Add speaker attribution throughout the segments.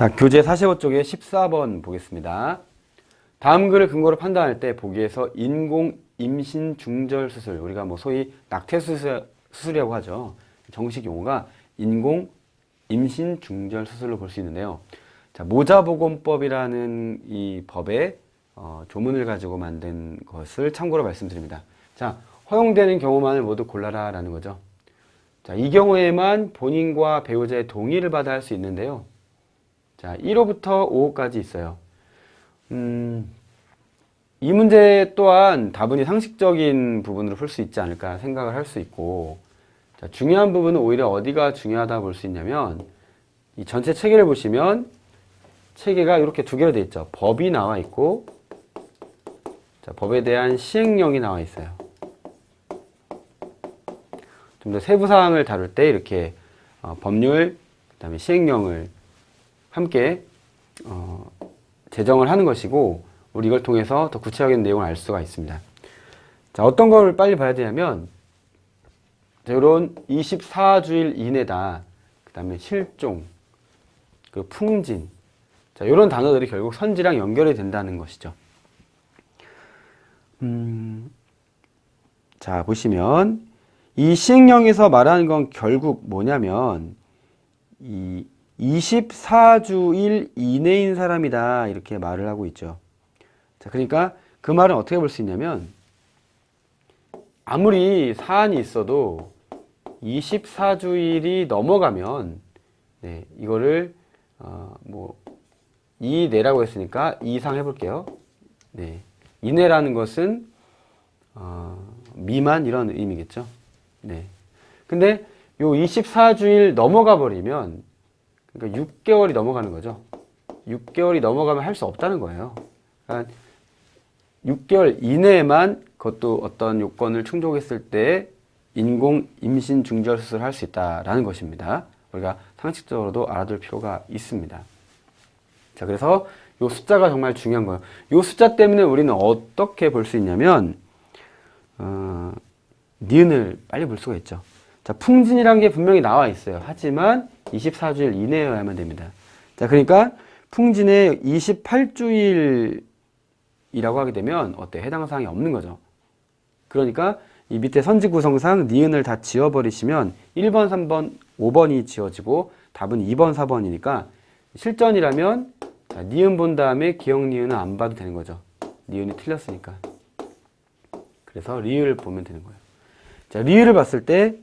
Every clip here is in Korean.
Speaker 1: 자, 교재 45쪽에 14번 보겠습니다. 다음 글을 근거로 판단할 때 보기에서 인공 임신 중절 수술, 우리가 뭐 소위 낙태 수술이라고 하죠. 정식 용어가 인공 임신 중절 수술로 볼 수 있는데요. 자, 모자보건법이라는 이 법의 조문을 가지고 만든 것을 참고로 말씀드립니다. 자, 허용되는 경우만을 모두 골라라 라는 거죠. 자, 이 경우에만 본인과 배우자의 동의를 받아 할 수 있는데요. 자, 1호부터 5호까지 있어요. 이 문제 또한 다분히 상식적인 부분으로 풀 수 있지 않을까 생각을 할 수 있고, 자, 중요한 부분은 오히려 어디가 중요하다 볼 수 있냐면, 이 전체 체계를 보시면 체계가 이렇게 두 개로 되어 있죠. 법이 나와 있고, 자, 법에 대한 시행령이 나와 있어요. 좀 더 세부 사항을 다룰 때 이렇게 법률, 그다음에 시행령을 함께 제정을 하는 것이고, 우리 이걸 통해서 더 구체적인 내용을 알 수가 있습니다. 자, 어떤 걸 빨리 봐야 되냐면, 자, 이런 24주일 이내다, 그 다음에 실종, 그 풍진, 자, 이런 단어들이 결국 선지랑 연결이 된다는 것이죠. 자, 보시면 이 시행령에서 말하는 건 결국 뭐냐면 이 24주일 이내인 사람이다 이렇게 말을 하고 있죠. 자, 그러니까 그 말은 어떻게 볼 수 있냐면 아무리 사안이 있어도 24주일이 넘어가면 네, 이거를 뭐 이내라고 했으니까 이상 해볼게요. 네, 이내라는 것은 미만 이런 의미겠죠. 네. 근데 요 24주일 넘어가 버리면 그러니까 6개월이 넘어가는 거죠. 6개월이 넘어가면 할 수 없다는 거예요. 그러니까 6개월 이내에만 그것도 어떤 요건을 충족했을 때 인공 임신 중절 수술을 할 수 있다라는 것입니다. 우리가 상식적으로도 알아둘 필요가 있습니다. 자, 그래서 요 숫자가 정말 중요한 거예요. 요 숫자 때문에 우리는 어떻게 볼 수 있냐면 니은을 빨리 볼 수가 있죠. 자, 풍진이라는 게 분명히 나와 있어요. 하지만 24주일 이내여야만 됩니다. 자, 그러니까 풍진에 28주일이라고 하게 되면 어때? 해당 사항이 없는 거죠. 그러니까 이 밑에 선지 구성상 니은을 다 지워버리시면 1번, 3번, 5번이 지워지고 답은 2번, 4번이니까 실전이라면 자, 니은 본 다음에 기억 니은은 안 봐도 되는 거죠. 니은이 틀렸으니까. 그래서 리을을 보면 되는 거예요. 자, 리을을 봤을 때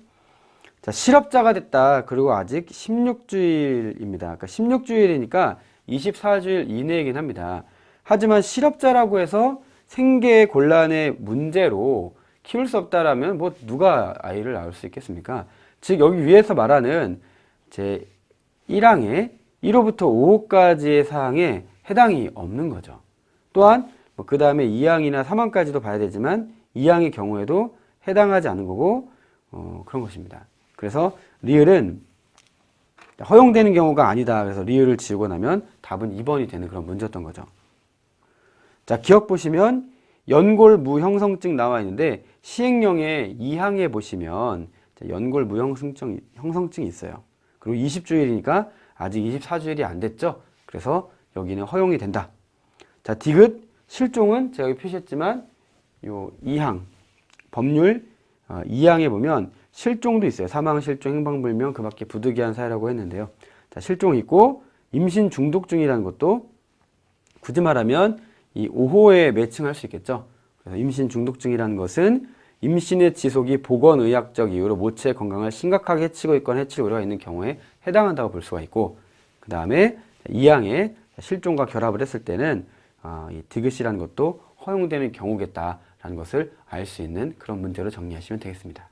Speaker 1: 자, 실업자가 됐다. 그리고 아직 16주일입니다. 그러니까 16주일이니까 24주일 이내이긴 합니다. 하지만 실업자라고 해서 생계 곤란의 문제로 키울 수 없다라면 뭐 누가 아이를 낳을 수 있겠습니까? 즉 여기 위에서 말하는 제 1항의 1호부터 5호까지의 사항에 해당이 없는 거죠. 또한 뭐 그 다음에 2항이나 3항까지도 봐야 되지만 2항의 경우에도 해당하지 않은 거고 그런 것입니다. 그래서 리을은 허용되는 경우가 아니다. 그래서 리을을 지우고 나면 답은 2번이 되는 그런 문제였던 거죠. 자, 기억 보시면 연골 무형성증 나와 있는데 시행령의 2항에 보시면 연골 무형성증이 있어요. 그리고 20주일이니까 아직 24주일이 안 됐죠. 그래서 여기는 허용이 된다. 자, 디귿 실종은 제가 여기 표시했지만 요 2항 법률 2항에 보면 실종도 있어요. 사망, 실종, 행방불명, 그 밖에 부득이한 사유라고 했는데요. 자, 실종이 있고 임신 중독증이라는 것도 굳이 말하면 이 5호에 매칭할 수 있겠죠. 그래서 임신 중독증이라는 것은 임신의 지속이 보건의학적 이유로 모체의 건강을 심각하게 해치고 있거나 해칠 우려가 있는 경우에 해당한다고 볼 수가 있고, 그 다음에 2항에 실종과 결합을 했을 때는 이 디귿이라는 것도 허용되는 경우겠다라는 것을 알 수 있는 그런 문제로 정리하시면 되겠습니다.